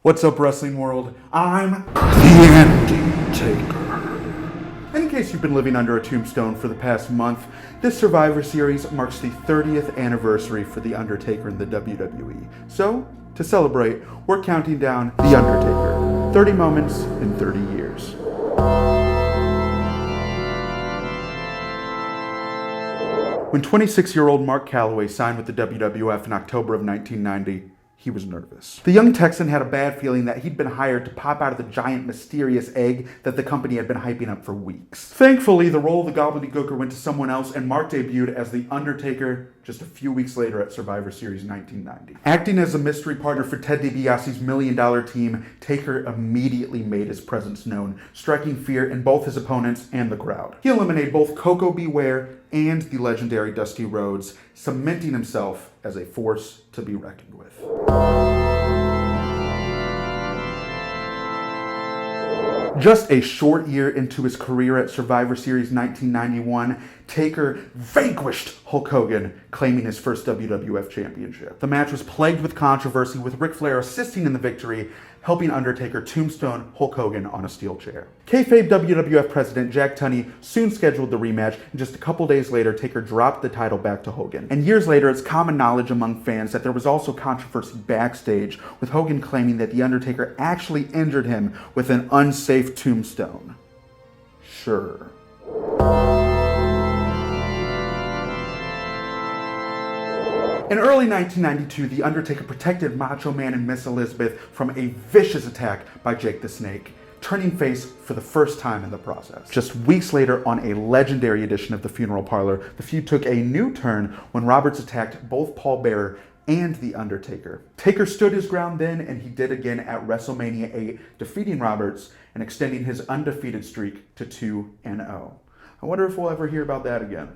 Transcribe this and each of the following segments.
What's up, wrestling world? I'm the Andy Taker. And in case you've been living under a tombstone for the past month, this Survivor Series marks the 30th anniversary for The Undertaker in the WWE. So, to celebrate, we're counting down The Undertaker. 30 moments in 30 years. When 26-year-old Mark Calloway signed with the WWF in October of 1990, he was nervous. The young Texan had a bad feeling that he'd been hired to pop out of the giant mysterious egg that the company had been hyping up for weeks. Thankfully, the role of the gobbledygooker went to someone else, and Mark debuted as The Undertaker just a few weeks later at Survivor Series 1990. Acting as a mystery partner for Ted DiBiase's $1 Million team, Taker immediately made his presence known, striking fear in both his opponents and the crowd. He eliminated both Koko B. Ware and the legendary Dusty Rhodes, cementing himself as a force to be reckoned with. Just a short year into his career at Survivor Series 1991, Taker vanquished Hulk Hogan, claiming his first WWF championship. The match was plagued with controversy, with Ric Flair assisting in the victory, helping Undertaker tombstone Hulk Hogan on a steel chair. Kayfabe WWF president Jack Tunney soon scheduled the rematch, and just a couple days later, Taker dropped the title back to Hogan. And years later, it's common knowledge among fans that there was also controversy backstage, with Hogan claiming that The Undertaker actually injured him with an unsafe tombstone. Sure. In early 1992, The Undertaker protected Macho Man and Miss Elizabeth from a vicious attack by Jake the Snake, turning face for the first time in the process. Just weeks later, on a legendary edition of The Funeral Parlor, the feud took a new turn when Roberts attacked both Paul Bearer and The Undertaker. Taker stood his ground then, and he did again at WrestleMania 8, defeating Roberts and extending his undefeated streak to 2-0. I wonder if we'll ever hear about that again.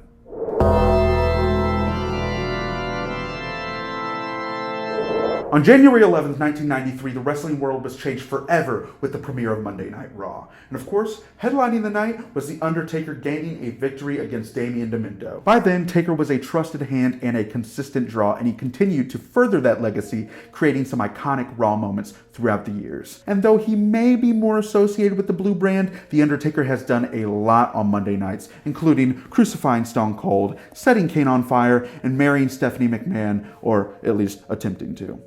On January 11th, 1993, the wrestling world was changed forever with the premiere of Monday Night Raw. And of course, headlining the night was The Undertaker gaining a victory against Damien Demento. By then, Taker was a trusted hand and a consistent draw, and he continued to further that legacy, creating some iconic Raw moments throughout the years. And though he may be more associated with the blue brand, The Undertaker has done a lot on Monday nights, including crucifying Stone Cold, setting Kane on fire, and marrying Stephanie McMahon, or at least attempting to.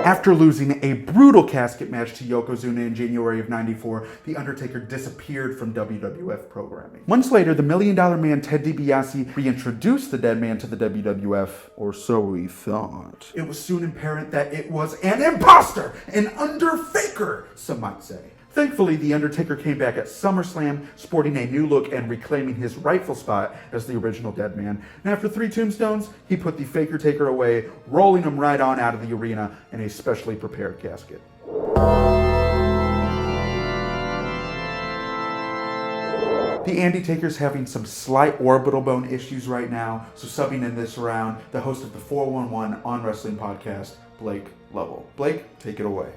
After losing a brutal casket match to Yokozuna in January of '94, The Undertaker disappeared from WWF programming. Months later, the $1 Million Man Ted DiBiase reintroduced the Deadman to the WWF, or so we thought. It was soon apparent that it was an imposter, an Underfaker, some might say. Thankfully, The Undertaker came back at SummerSlam, sporting a new look and reclaiming his rightful spot as the original Deadman. And after 3 tombstones, he put the Faker Taker away, rolling him right on out of the arena in a specially prepared casket. The Andy Taker's having some slight orbital bone issues right now, so subbing in this round, the host of the 411 On Wrestling podcast, Blake Lovell. Blake, take it away.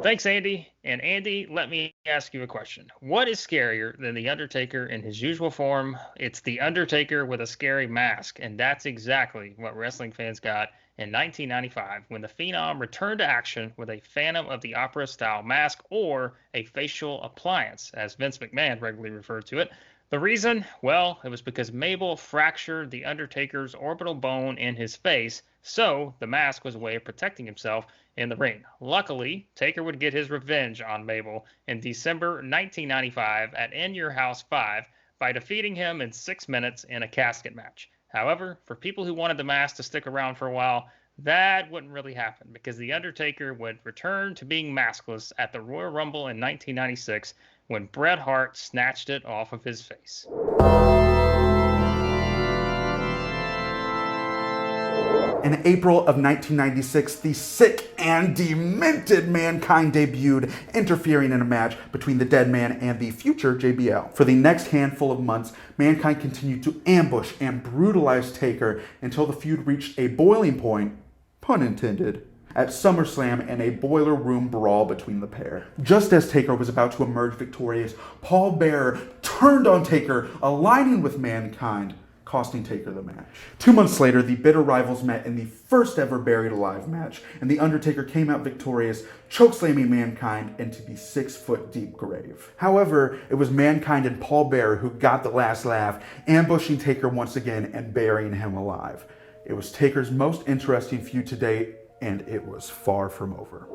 Thanks, Andy. And Andy, let me ask you a question. What is scarier than The Undertaker in his usual form? It's The Undertaker with a scary mask, and that's exactly what wrestling fans got in 1995 when the Phenom returned to action with a Phantom of the Opera-style mask, or a facial appliance, as Vince McMahon regularly referred to it. The reason? Well, it was because Mabel fractured The Undertaker's orbital bone in his face, so the mask was a way of protecting himself in the ring. Luckily, Taker would get his revenge on Mabel in December 1995 at In Your House 5 by defeating him in 6 minutes in a casket match. However, for people who wanted the mask to stick around for a while, that wouldn't really happen, because The Undertaker would return to being maskless at the Royal Rumble in 1996 when Bret Hart snatched it off of his face. In April of 1996, the sick and demented Mankind debuted, interfering in a match between the Deadman and the future JBL. For the next handful of months, Mankind continued to ambush and brutalize Taker until the feud reached a boiling point, pun intended, at SummerSlam and a boiler room brawl between the pair. Just as Taker was about to emerge victorious, Paul Bearer turned on Taker, aligning with Mankind, costing Taker the match. 2 months later, the bitter rivals met in the first ever Buried Alive match, and The Undertaker came out victorious, chokeslamming Mankind into the 6-foot deep grave. However, it was Mankind and Paul Bearer who got the last laugh, ambushing Taker once again and burying him alive. It was Taker's most interesting feud to date, and it was far from over.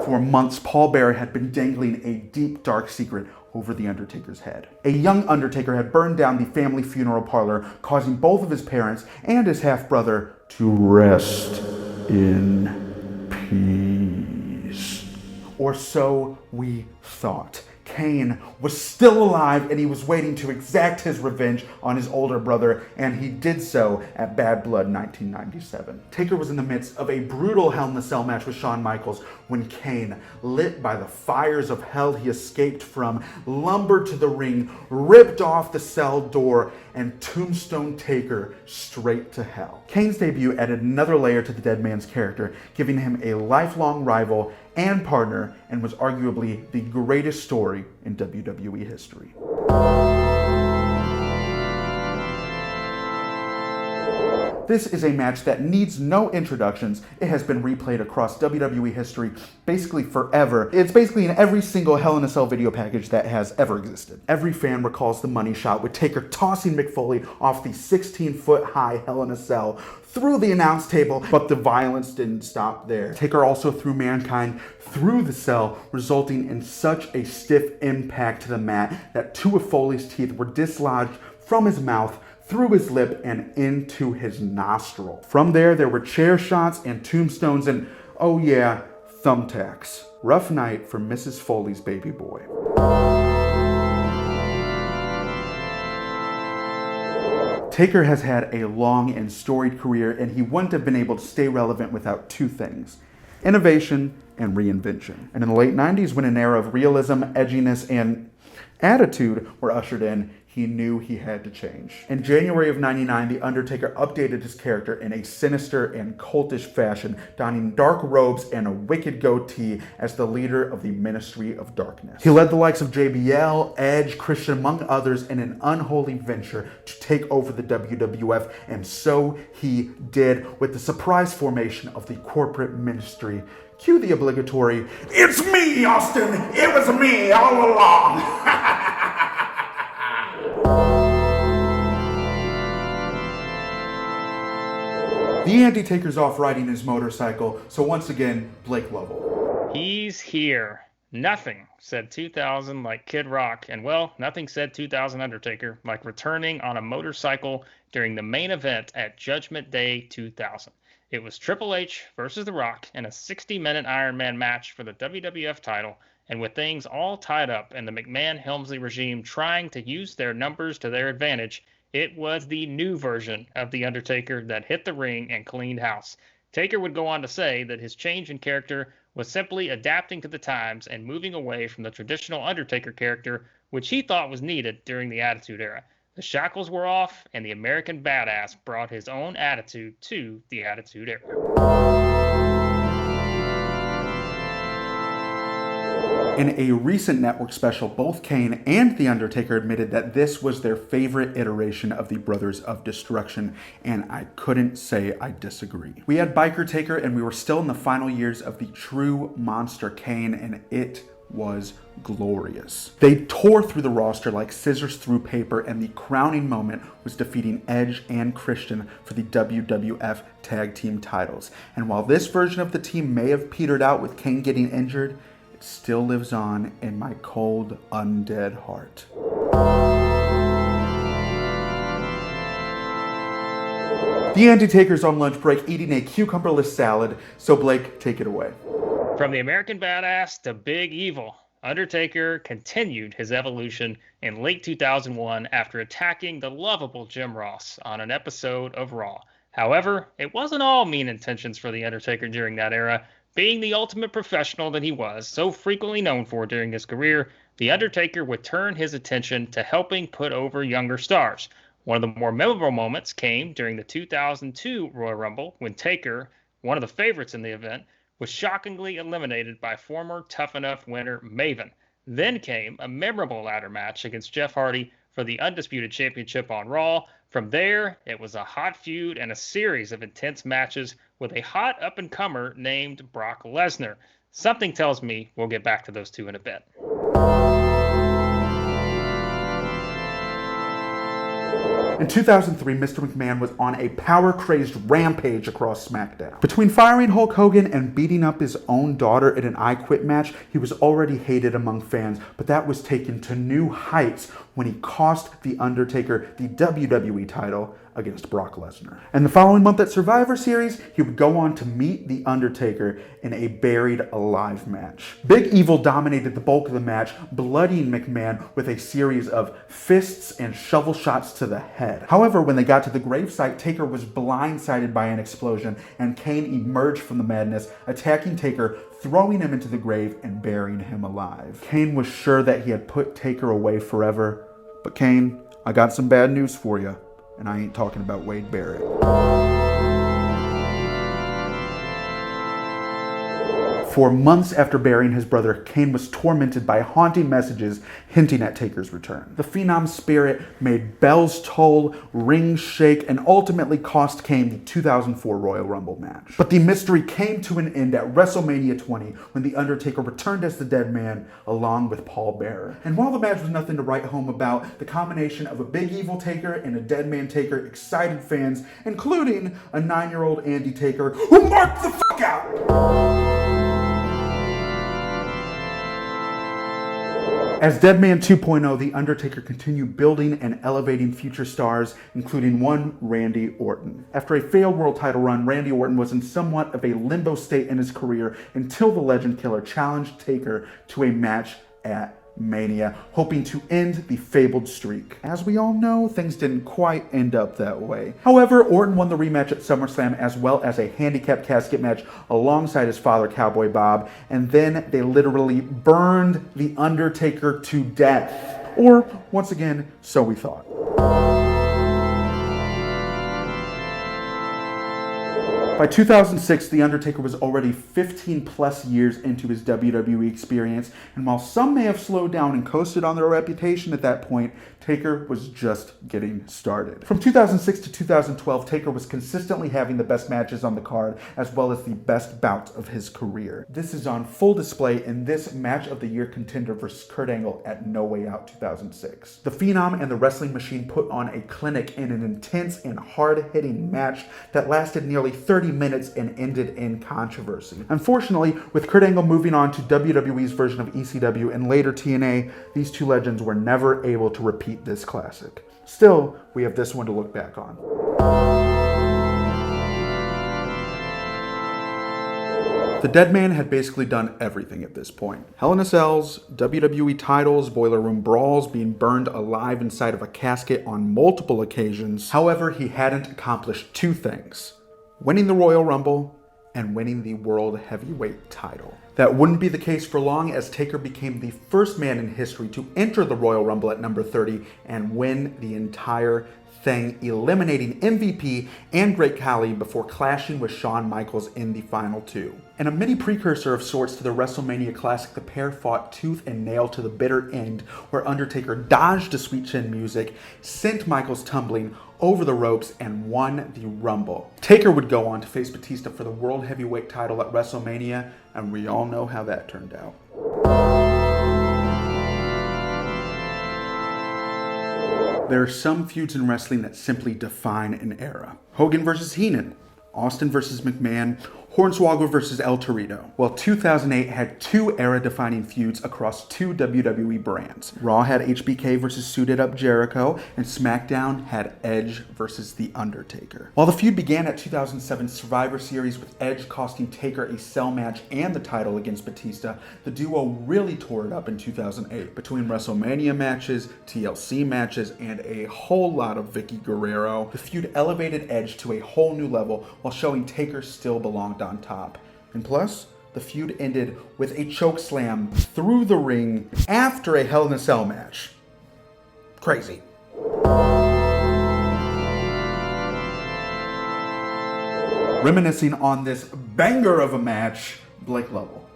For months, Paul Bearer had been dangling a deep, dark secret over The Undertaker's head. A young Undertaker had burned down the family funeral parlor, causing both of his parents and his half-brother to rest in peace. Or so we thought. Kane was still alive and he was waiting to exact his revenge on his older brother, and he did so at Bad Blood 1997. Taker was in the midst of a brutal Hell in a Cell match with Shawn Michaels when Kane, lit by the fires of hell he escaped from, lumbered to the ring, ripped off the cell door, and tombstone Taker straight to hell. Kane's debut added another layer to the Deadman's character, giving him a lifelong rival and partner, and was arguably the greatest story in WWE history. This is a match that needs no introductions. It has been replayed across WWE history basically forever. It's basically in every single Hell in a Cell video package that has ever existed. Every fan recalls the money shot with Taker tossing Mick Foley off the 16-foot high Hell in a Cell through the announce table, but the violence didn't stop there. Taker also threw Mankind through the cell, resulting in such a stiff impact to the mat that 2 of Foley's teeth were dislodged from his mouth, through his lip, and into his nostril. From there were chair shots and tombstones and, oh yeah, thumbtacks. Rough night for Mrs. Foley's baby boy. Taker has had a long and storied career, and he wouldn't have been able to stay relevant without 2 things: innovation and reinvention. And in the late 90s, when an era of realism, edginess, and attitude were ushered in, he knew he had to change. In January of '99, The Undertaker updated his character in a sinister and cultish fashion, donning dark robes and a wicked goatee as the leader of the Ministry of Darkness. He led the likes of JBL, Edge, Christian, among others, in an unholy venture to take over the WWF, and so he did, with the surprise formation of the corporate ministry. Cue the obligatory, "It's me, Austin! It was me all along!" The Andy Taker's off riding his motorcycle, so once again, Blake Lovell. He's here. Nothing said 2000 like Kid Rock, and well, nothing said 2000 Undertaker like returning on a motorcycle during the main event at Judgment Day 2000. It was Triple H versus The Rock in a 60-minute Iron Man match for the WWF title, and with things all tied up and the McMahon-Helmsley regime trying to use their numbers to their advantage, it was the new version of The Undertaker that hit the ring and cleaned house. Taker would go on to say that his change in character was simply adapting to the times and moving away from the traditional Undertaker character, which he thought was needed during the Attitude Era. The shackles were off, and the American Badass brought his own attitude to the Attitude Era. In a recent network special, both Kane and The Undertaker admitted that this was their favorite iteration of the Brothers of Destruction, and I couldn't say I disagree. We had Biker Taker, and we were still in the final years of the true monster Kane, and it was glorious. They tore through the roster like scissors through paper, and the crowning moment was defeating Edge and Christian for the WWF Tag Team titles. And while this version of the team may have petered out with Kane getting injured, it still lives on in my cold, undead heart. The Andy Taker's on lunch break eating a cucumberless salad, so Blake, take it away. From the American Badass to Big Evil, Undertaker continued his evolution in late 2001 after attacking the lovable Jim Ross on an episode of Raw. However, it wasn't all mean intentions for The Undertaker during that era. Being the ultimate professional that he was, so frequently known for during his career, The Undertaker would turn his attention to helping put over younger stars. One of the more memorable moments came during the 2002 Royal Rumble when Taker, one of the favorites in the event, was shockingly eliminated by former Tough Enough winner Maven. Then came a memorable ladder match against Jeff Hardy for the Undisputed Championship on Raw. From there, it was a hot feud and a series of intense matches with a hot up-and-comer named Brock Lesnar. Something tells me we'll get back to those two in a bit. In 2003, Mr. McMahon was on a power-crazed rampage across SmackDown. Between firing Hulk Hogan and beating up his own daughter in an I Quit match, he was already hated among fans, but that was taken to new heights when he cost The Undertaker the WWE title against Brock Lesnar. And the following month at Survivor Series, he would go on to meet The Undertaker in a buried alive match. Big Evil dominated the bulk of the match, bloodying McMahon with a series of fists and shovel shots to the head. However, when they got to the gravesite, Taker was blindsided by an explosion, and Kane emerged from the madness, attacking Taker, throwing him into the grave and burying him alive. Kane was sure that he had put Taker away forever, but Kane, I got some bad news for you. And I ain't talking about Wade Barrett. For months after burying his brother, Kane was tormented by haunting messages hinting at Taker's return. The Phenom's spirit made bells toll, rings shake, and ultimately cost Kane the 2004 Royal Rumble match. But the mystery came to an end at WrestleMania 20 when The Undertaker returned as the Deadman along with Paul Bearer. And while the match was nothing to write home about, the combination of a Big Evil Taker and a Deadman Taker excited fans, including a 9-year-old Andy Taker who marked the fuck out! As Deadman 2.0, The Undertaker continued building and elevating future stars, including one Randy Orton. After a failed world title run, Randy Orton was in somewhat of a limbo state in his career until the Legend Killer challenged Taker to a match at Mania, hoping to end the fabled streak. As we all know, things didn't quite end up that way. However, Orton won the rematch at SummerSlam as well as a handicap casket match alongside his father, Cowboy Bob, and then they literally burned The Undertaker to death. Or, once again, so we thought. By 2006, The Undertaker was already 15 plus years into his WWE experience, and while some may have slowed down and coasted on their reputation at that point, Taker was just getting started. From 2006 to 2012, Taker was consistently having the best matches on the card, as well as the best bouts of his career. This is on full display in this Match of the Year contender versus Kurt Angle at No Way Out 2006. The Phenom and the Wrestling Machine put on a clinic in an intense and hard-hitting match that lasted nearly 30 minutes and ended in controversy. Unfortunately, with Kurt Angle moving on to WWE's version of ECW and later TNA, these two legends were never able to repeat this classic. Still, we have this one to look back on. The Deadman had basically done everything at this point. Hell in a Cells, WWE titles, Boiler Room brawls, being burned alive inside of a casket on multiple occasions. However, he hadn't accomplished two things: winning the Royal Rumble and winning the World Heavyweight title. That wouldn't be the case for long, as Taker became the first man in history to enter the Royal Rumble at number 30 and win the entire thing, eliminating MVP and Great Khali before clashing with Shawn Michaels in the final two. In a mini precursor of sorts to the WrestleMania Classic, the pair fought tooth and nail to the bitter end, where Undertaker dodged a sweet chin music, sent Michaels tumbling over the ropes, and won the Rumble. Taker would go on to face Batista for the World Heavyweight title at WrestleMania, and we all know how that turned out. There are some feuds in wrestling that simply define an era. Hogan versus Heenan, Austin versus McMahon, Hornswoggle versus El Torito. Well, 2008 had two era-defining feuds across two WWE brands. Raw had HBK versus Suited Up Jericho, and SmackDown had Edge versus The Undertaker. While the feud began at 2007's Survivor Series with Edge costing Taker a cell match and the title against Batista, the duo really tore it up in 2008 between WrestleMania matches, TLC matches, and a whole lot of Vicky Guerrero. The feud elevated Edge to a whole new level while showing Taker still belonged on top. And plus, the feud ended with a choke slam through the ring after a Hell in a Cell match. Crazy. Reminiscing on this banger of a match, Blake Lovell.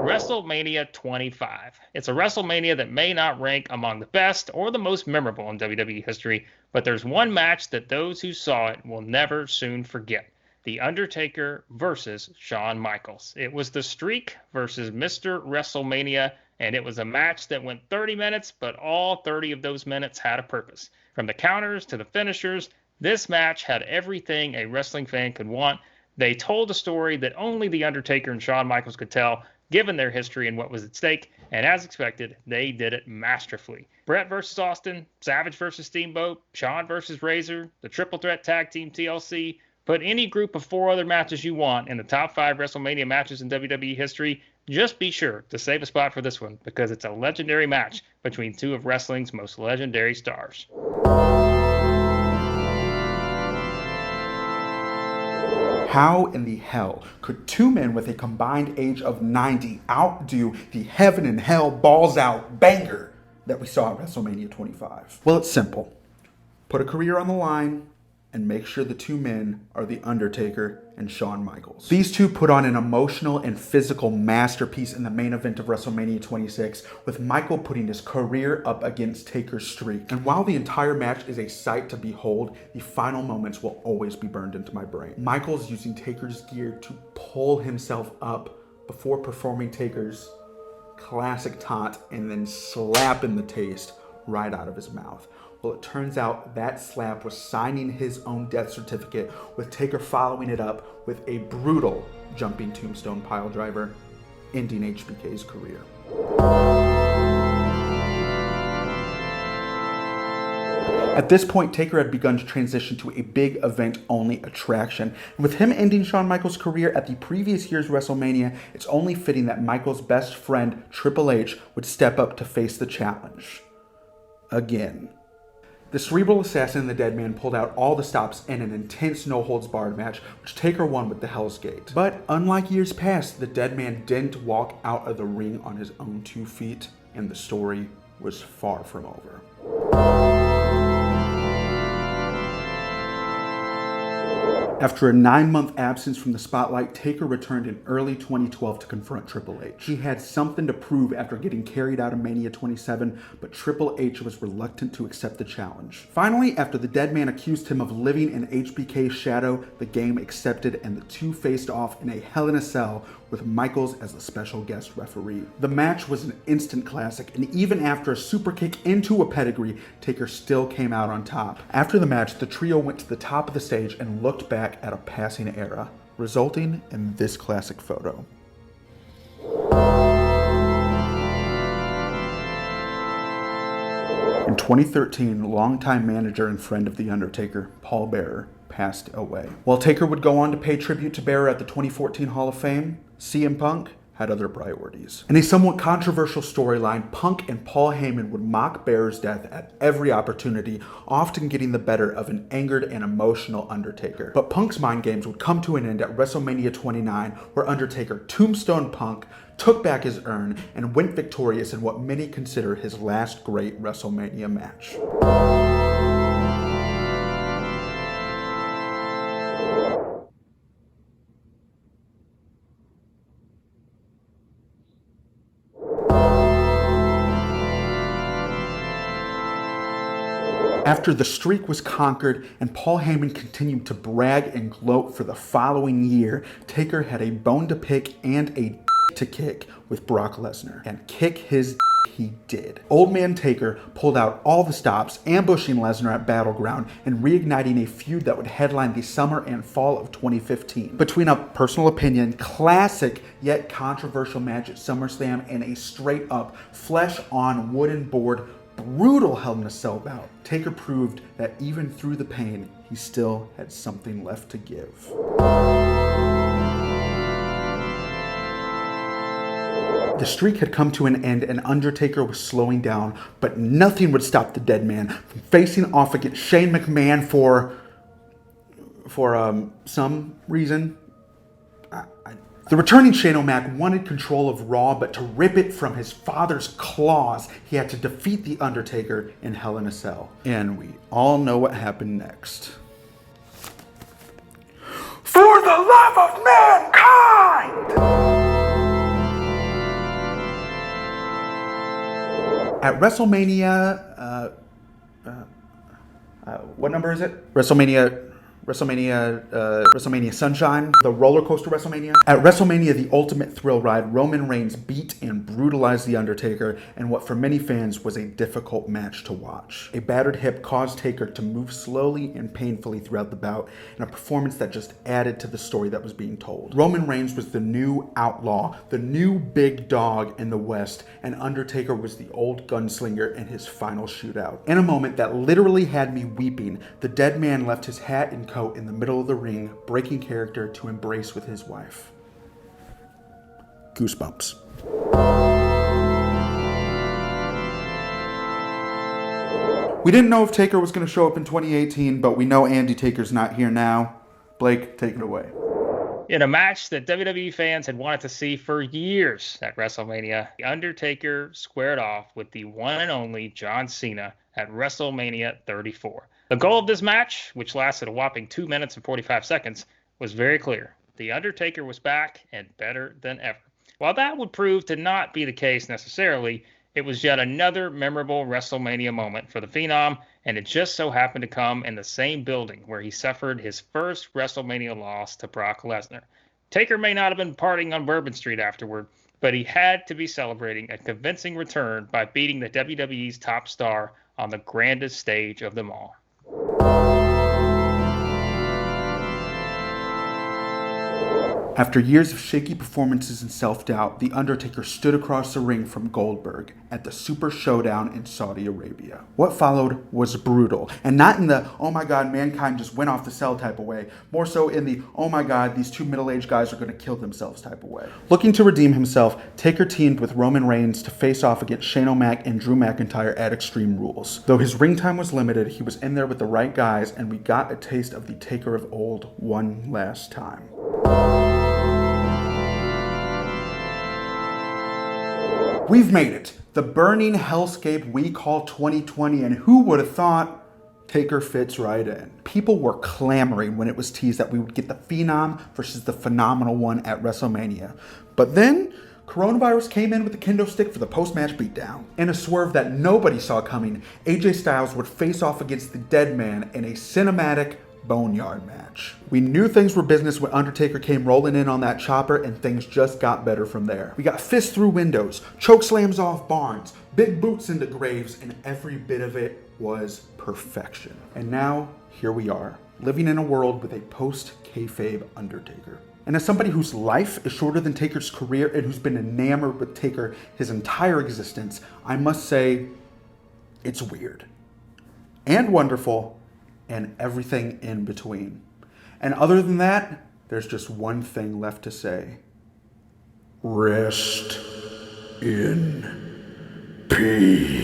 WrestleMania 25. It's a WrestleMania that may not rank among the best or the most memorable in WWE history, but there's one match that those who saw it will never soon forget. The Undertaker versus Shawn Michaels. It was the Streak versus Mr. WrestleMania, and it was a match that went 30 minutes, but all 30 of those minutes had a purpose. From the counters to the finishers, this match had everything a wrestling fan could want. They told a story that only The Undertaker and Shawn Michaels could tell, given their history and what was at stake, and as expected, they did it masterfully. Bret versus Austin, Savage versus Steamboat, Shawn versus Razor, the Triple Threat Tag Team TLC. Put any group of 4 other matches you want in the top 5 WrestleMania matches in WWE history. Just be sure to save a spot for this one, because it's a legendary match between 2 of wrestling's most legendary stars. How in the hell could 2 men with a combined age of 90 outdo the heaven and hell balls out banger that we saw at WrestleMania 25? Well, it's simple. Put a career on the line and make sure the 2 men are The Undertaker and Shawn Michaels. These 2 put on an emotional and physical masterpiece in the main event of WrestleMania 26, with Michael putting his career up against Taker's streak. And while the entire match is a sight to behold, the final moments will always be burned into my brain. Michaels using Taker's gear to pull himself up before performing Taker's classic taunt and then slapping the taste right out of his mouth. Well, it turns out that slap was signing his own death certificate, with Taker following it up with a brutal jumping tombstone piledriver, ending HBK's career. At this point, Taker had begun to transition to a big event-only attraction. And with him ending Shawn Michaels' career at the previous year's WrestleMania, it's only fitting that Michaels' best friend, Triple H, would step up to face the challenge. Again. The cerebral assassin and the Deadman pulled out all the stops in an intense no-holds-barred match, which Taker won with the Hell's Gate. But unlike years past, the Deadman didn't walk out of the ring on his own 2 feet, and the story was far from over. After a 9-month absence from the spotlight, Taker returned in early 2012 to confront Triple H. He had something to prove after getting carried out of Mania 27, but Triple H was reluctant to accept the challenge. Finally, after the Deadman accused him of living in HBK's shadow, the game accepted and the 2 faced off in a Hell in a Cell with Michaels as the special guest referee. The match was an instant classic, and even after a super kick into a pedigree, Taker still came out on top. After the match, the trio went to the top of the stage and looked back at a passing era, resulting in this classic photo. In 2013, longtime manager and friend of The Undertaker, Paul Bearer, passed away. While Taker would go on to pay tribute to Bearer at the 2014 Hall of Fame, CM Punk had other priorities. In a somewhat controversial storyline, Punk and Paul Heyman would mock Bearer's death at every opportunity, often getting the better of an angered and emotional Undertaker. But Punk's mind games would come to an end at WrestleMania 29, where Undertaker tombstone Punk, took back his urn, and went victorious in what many consider his last great WrestleMania match. After the streak was conquered and Paul Heyman continued to brag and gloat for the following year, Taker had a bone to pick and a to kick with Brock Lesnar. And kick his he did. Old Man Taker pulled out all the stops, ambushing Lesnar at Battleground and reigniting a feud that would headline the summer and fall of 2015. Between a personal opinion, classic yet controversial match at SummerSlam and a straight up flesh on wooden board brutal Hell in a Cell bout, Taker proved that even through the pain, he still had something left to give. The streak had come to an end and Undertaker was slowing down, but nothing would stop the Deadman from facing off against Shane McMahon for some reason. The returning Shane O'Mac wanted control of Raw, but to rip it from his father's claws, he had to defeat The Undertaker in Hell in a Cell. And we all know what happened next. For the love of mankind! At WrestleMania, what number is it? WrestleMania Sunshine, the roller coaster WrestleMania. At WrestleMania, the ultimate thrill ride, Roman Reigns beat and brutalized The Undertaker in what for many fans was a difficult match to watch. A battered hip caused Taker to move slowly and painfully throughout the bout in a performance that just added to the story that was being told. Roman Reigns was the new outlaw, the new big dog in the West, and Undertaker was the old gunslinger in his final shootout. In a moment that literally had me weeping, the dead man left his hat and coat in the middle of the ring, breaking character to embrace with his wife. Goosebumps. We didn't know if Taker was going to show up in 2018, but we know Andy Taker's not here now. Blake, take it away. In a match that WWE fans had wanted to see for years at WrestleMania, The Undertaker squared off with the one and only John Cena at WrestleMania 34. The goal of this match, which lasted a whopping 2 minutes and 45 seconds, was very clear. The Undertaker was back and better than ever. While that would prove to not be the case necessarily, it was yet another memorable WrestleMania moment for the Phenom, and it just so happened to come in the same building where he suffered his first WrestleMania loss to Brock Lesnar. Taker may not have been partying on Bourbon Street afterward, but he had to be celebrating a convincing return by beating the WWE's top star on the grandest stage of them all. After years of shaky performances and self-doubt, The Undertaker stood across the ring from Goldberg at the Super Showdown in Saudi Arabia. What followed was brutal, and not in the, oh my god, Mankind just went off the cell type of way, more so in the, oh my god, these two middle-aged guys are going to kill themselves type of way. Looking to redeem himself, Taker teamed with Roman Reigns to face off against Shane O'Mac and Drew McIntyre at Extreme Rules. Though his ring time was limited, he was in there with the right guys, and we got a taste of the Taker of old one last time. We've made it. The burning hellscape we call 2020, and who would have thought Taker fits right in. People were clamoring when it was teased that we would get the Phenom versus the Phenomenal One at WrestleMania. But then, coronavirus came in with the kendo stick for the post-match beatdown. In a swerve that nobody saw coming, AJ Styles would face off against the Deadman in a cinematic boneyard match. We knew things were business when Undertaker came rolling in on that chopper, and things just got better from there. We got fists through windows, choke slams off barns, big boots into graves, and every bit of it was perfection. And now, here we are, living in a world with a post-kayfabe Undertaker. And as somebody whose life is shorter than Taker's career and who's been enamored with Taker his entire existence, I must say, it's weird and wonderful and everything in between. And other than that, there's just one thing left to say. Rest in peace.